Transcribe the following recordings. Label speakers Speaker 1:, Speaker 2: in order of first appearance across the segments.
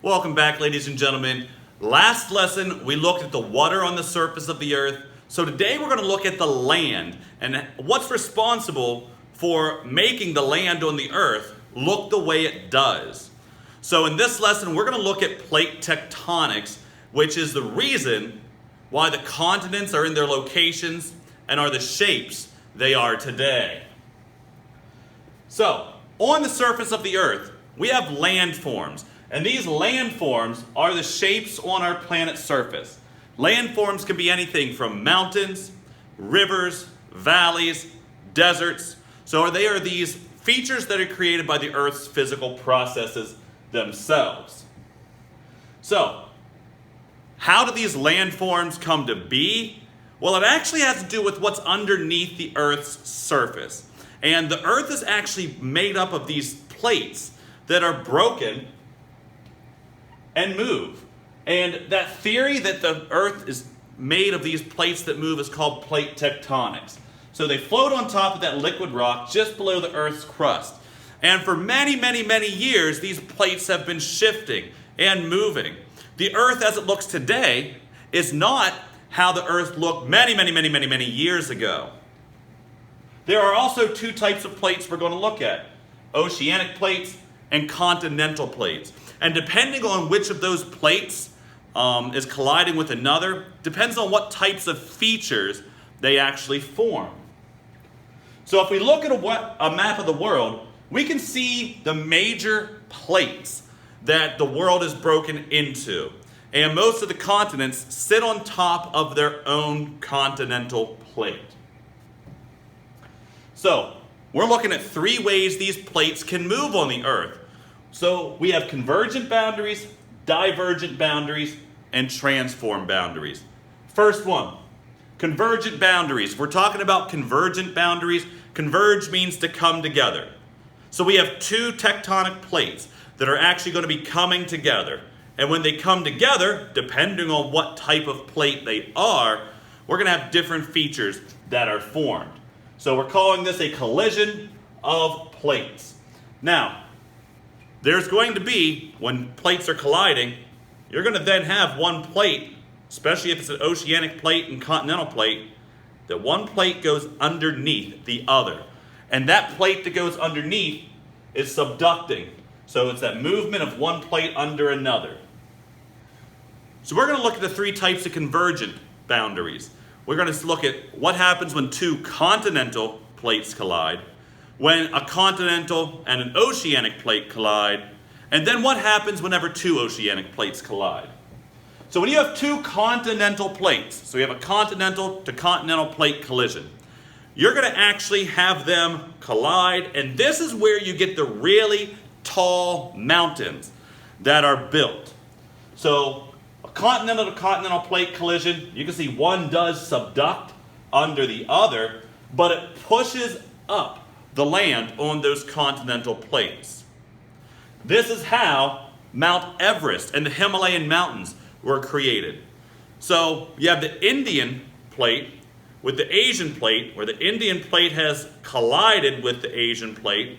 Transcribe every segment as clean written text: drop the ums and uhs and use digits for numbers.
Speaker 1: Welcome back, ladies and gentlemen. Last lesson, we looked at the water on the surface of the earth. So today we're going to look at the land and what's responsible for making the land on the earth look the way it does. So in this lesson, we're going to look at plate tectonics, which is the reason why the continents are in their locations and are the shapes they are today. So, on the surface of the earth, we have landforms. And these landforms are the shapes on our planet's surface. Landforms can be anything from mountains, rivers, valleys, deserts. So they are these features that are created by the Earth's physical processes themselves. So, how do these landforms come to be? Well, it actually has to do with what's underneath the Earth's surface. And the Earth is actually made up of these plates that are broken and move. And that theory that the earth is made of these plates that move is called plate tectonics. So they float on top of that liquid rock just below the earth's crust. And for many, many, many years, these plates have been shifting and moving. The earth as it looks today is not how the earth looked many, many, many, many, many years ago. There are also two types of plates we're going to look at: oceanic plates and continental plates. And depending on which of those plates is colliding with another, depends on what types of features they actually form. So if we look at a map of the world, we can see the major plates that the world is broken into. And most of the continents sit on top of their own continental plate. So we're looking at three ways these plates can move on the earth. So we have convergent boundaries, divergent boundaries, and transform boundaries. First one, convergent boundaries. We're talking about convergent boundaries. Converge means to come together. So we have two tectonic plates that are actually going to be coming together. And when they come together, depending on what type of plate they are, we're going to have different features that are formed. So we're calling this a collision of plates. Now, there's going to be, when plates are colliding, you're going to then have one plate, especially if it's an oceanic plate and continental plate, that one plate goes underneath the other. And that plate that goes underneath is subducting. So it's that movement of one plate under another. So we're going to look at the three types of convergent boundaries. We're going to look at what happens when two continental plates collide, when a continental and an oceanic plate collide, and then what happens whenever two oceanic plates collide. So when you have two continental plates, so you have a continental to continental plate collision, you're going to actually have them collide, and this is where you get the really tall mountains that are built. So a continental to continental plate collision, you can see one does subduct under the other, but it pushes up the land on those continental plates. This is how Mount Everest and the Himalayan mountains were created. So you have the Indian plate with the Asian plate, where the Indian plate has collided with the Asian plate,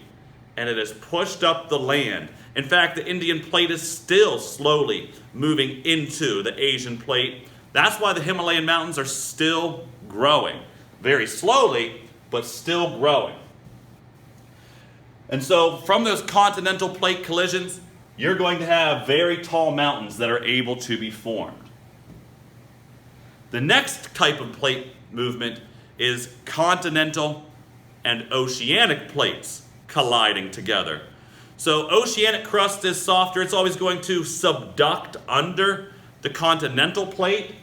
Speaker 1: and it has pushed up the land. In fact, the Indian plate is still slowly moving into the Asian plate. That's why the Himalayan mountains are still growing. Very slowly, but still growing. And so from those continental plate collisions, you're going to have very tall mountains that are able to be formed. The next type of plate movement is continental and oceanic plates colliding together. So oceanic crust is softer. It's always going to subduct under the continental plate.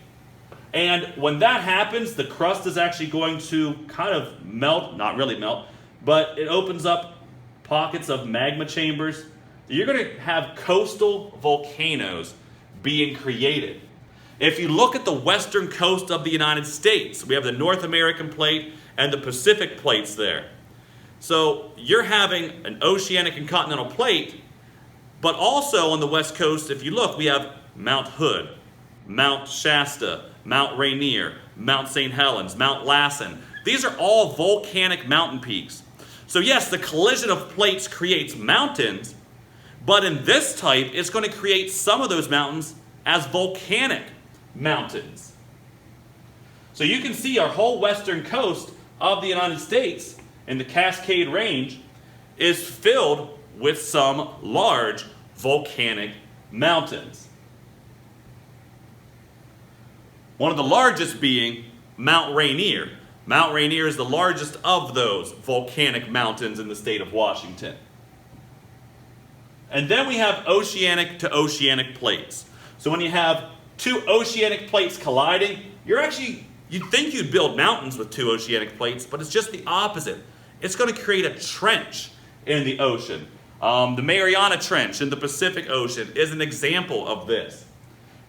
Speaker 1: And when that happens, the crust is actually going to kind of melt, not really melt, but it opens up pockets of magma chambers. You're going to have coastal volcanoes being created. If you look at the western coast of the United States, we have the North American plate and the Pacific plates there. So you're having an oceanic and continental plate, but also on the west coast, if you look, we have Mount Hood, Mount Shasta, Mount Rainier, Mount St. Helens, Mount Lassen. These are all volcanic mountain peaks. So yes, the collision of plates creates mountains, But in this type, it's going to create some of those mountains as volcanic mountains. So you can see our whole western coast of the United States in the Cascade Range is filled with some large volcanic mountains. One of the largest being Mount Rainier. Mount Rainier is the largest of those volcanic mountains in the state of Washington. And then we have oceanic to oceanic plates. So when you have two oceanic plates colliding, you'd think you'd build mountains with two oceanic plates, but it's just the opposite. It's going to create a trench in the ocean. The Mariana Trench in the Pacific Ocean is an example of this.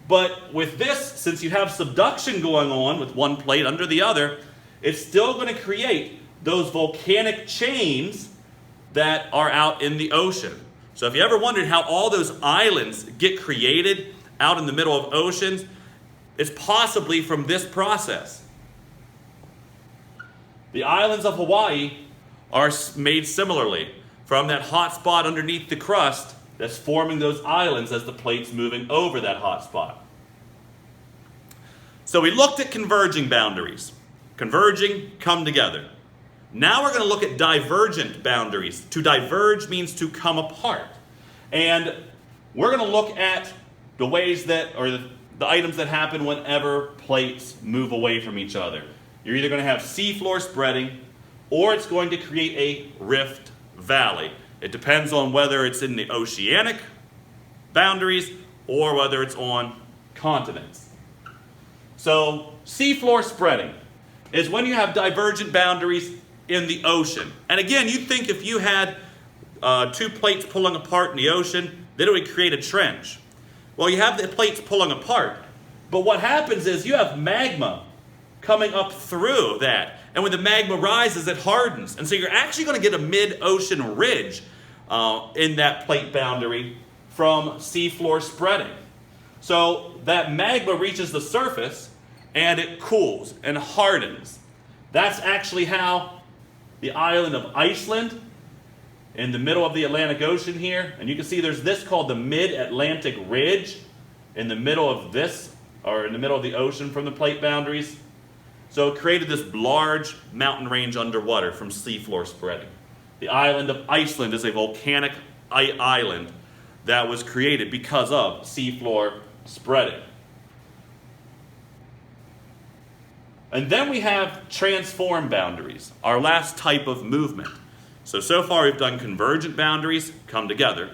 Speaker 1: But with this, since you have subduction going on with one plate under the other, it's still going to create those volcanic chains that are out in the ocean. So if you ever wondered how all those islands get created out in the middle of oceans, it's possibly from this process. The islands of Hawaii are made similarly from that hot spot underneath the crust that's forming those islands as the plate's moving over that hot spot. So we looked at converging boundaries. Converging, come together. Now we're going to look at divergent boundaries. To diverge means to come apart. And we're going to look at the ways that, or the items that happen whenever plates move away from each other. You're either going to have seafloor spreading, or it's going to create a rift valley. It depends on whether it's in the oceanic boundaries or whether it's on continents. So seafloor spreading is when you have divergent boundaries in the ocean. And again, you'd think if you had two plates pulling apart in the ocean, then it would create a trench. Well, you have the plates pulling apart, but what happens is you have magma coming up through that. And when the magma rises, it hardens. And so you're actually going to get a mid-ocean ridge in that plate boundary from seafloor spreading. So that magma reaches the surface and it cools and hardens. That's actually how the island of Iceland in the middle of the Atlantic Ocean here, and you can see there's this called the Mid-Atlantic Ridge in the middle of this, or in the middle of the ocean from the plate boundaries. So it created this large mountain range underwater from seafloor spreading. The island of Iceland is a volcanic island that was created because of seafloor spreading. And then we have transform boundaries, our last type of movement. So far we've done convergent boundaries, come together.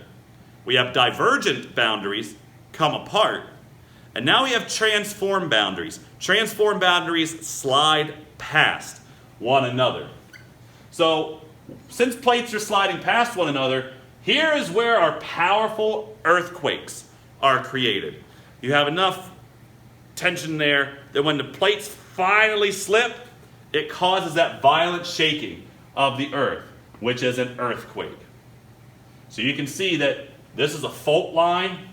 Speaker 1: We have divergent boundaries, come apart. And now we have transform boundaries. Transform boundaries slide past one another. So since plates are sliding past one another, here is where our powerful earthquakes are created. You have enough tension there that when the plates finally slip, it causes that violent shaking of the earth, which is an earthquake. So you can see that this is a fault line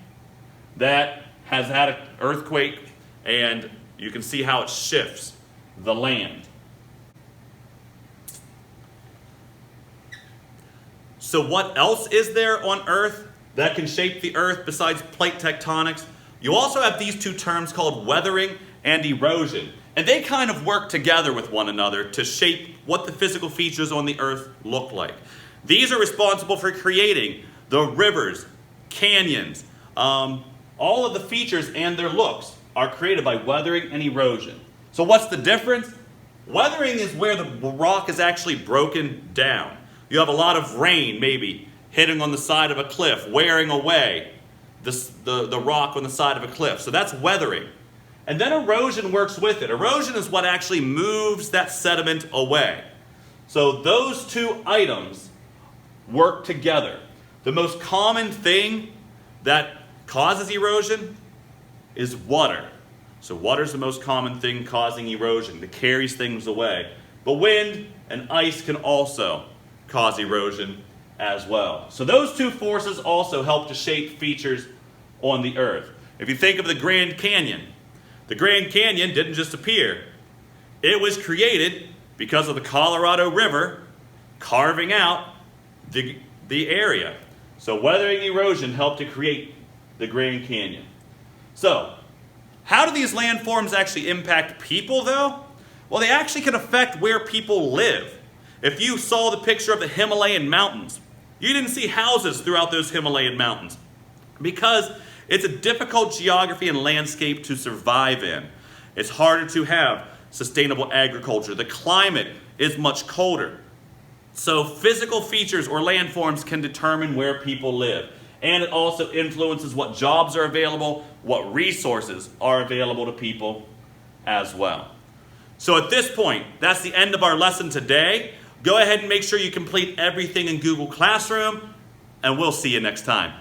Speaker 1: that has had an earthquake, and you can see how it shifts the land. So what else is there on Earth that can shape the Earth besides plate tectonics? You also have these two terms called weathering and erosion. And they kind of work together with one another to shape what the physical features on the Earth look like. These are responsible for creating the rivers, canyons, all of the features and their looks are created by weathering and erosion. So what's the difference? Weathering is where the rock is actually broken down. You have a lot of rain maybe hitting on the side of a cliff, wearing away the rock on the side of a cliff. So that's weathering. And then erosion works with it. Erosion is what actually moves that sediment away. So those two items work together. The most common thing that causes erosion is water. So water is the most common thing causing erosion that carries things away. But wind and ice can also cause erosion as well. So those two forces also help to shape features on the Earth. If you think of the Grand Canyon didn't just appear. It was created because of the Colorado River carving out the area. So weathering erosion helped to create the Grand Canyon. So, how do these landforms actually impact people though? Well, they actually can affect where people live. If you saw the picture of the Himalayan mountains, you didn't see houses throughout those Himalayan mountains because it's a difficult geography and landscape to survive in. It's harder to have sustainable agriculture. The climate is much colder. So physical features or landforms can determine where people live. And it also influences what jobs are available, what resources are available to people as well. So at this point, that's the end of our lesson today. Go ahead and make sure you complete everything in Google Classroom, and we'll see you next time.